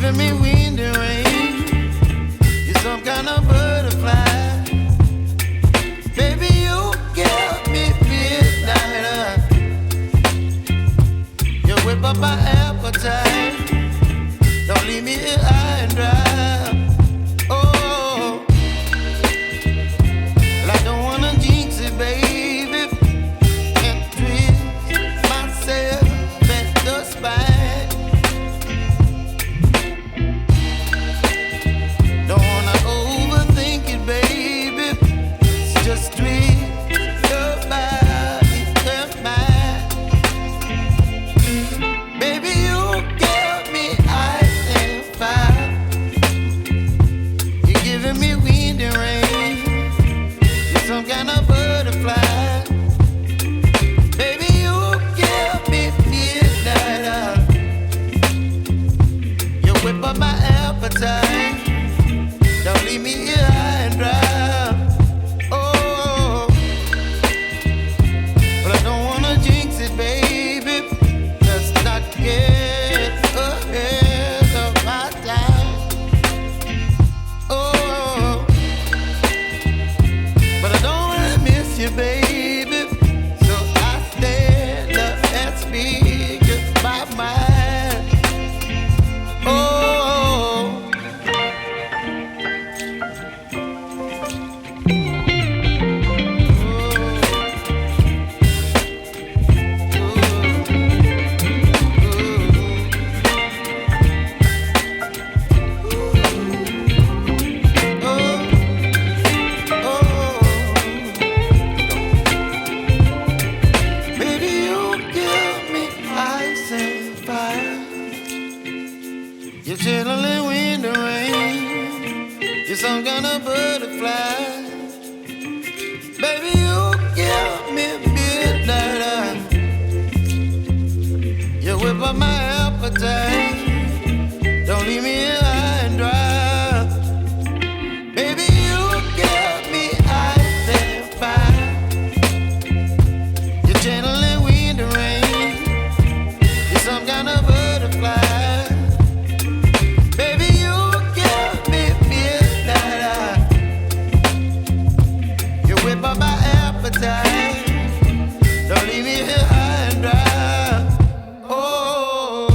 giving me wind and rain. You're some kind of butterfly. Baby, you give me midnight. You whip up my appetite. Don't leave me here high and dry. Oh, well, I don't wanna jinx it, baby. Can't twist myself at the spine. Don't wanna overthink it, baby. It's just twist your body and mine. Baby, you give me ice and fire. You're giving me wind and rain. You're some kind of butterfly. Baby, you give me midnight. You whip up my appetite. Don't leave me here high and dry. Oh, but I don't wanna jinx it, baby. Let's not get ahead of my time. Oh, but I don't wanna miss you, baby. So I stand up and speak my mind. Oh. Baby, you give me ice and fire. You're chilling wind and rain. You're some kind of butterfly. Baby, you give me midnight. You whip up my appetite. Don't leave me here high and dry. Baby, you give me ice and fire. You're channeling wind and rain. You're some kind of butterfly. Baby, you give me midnight. You whip up my appetite. Don't leave me here high and dry. Oh.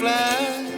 butterfly.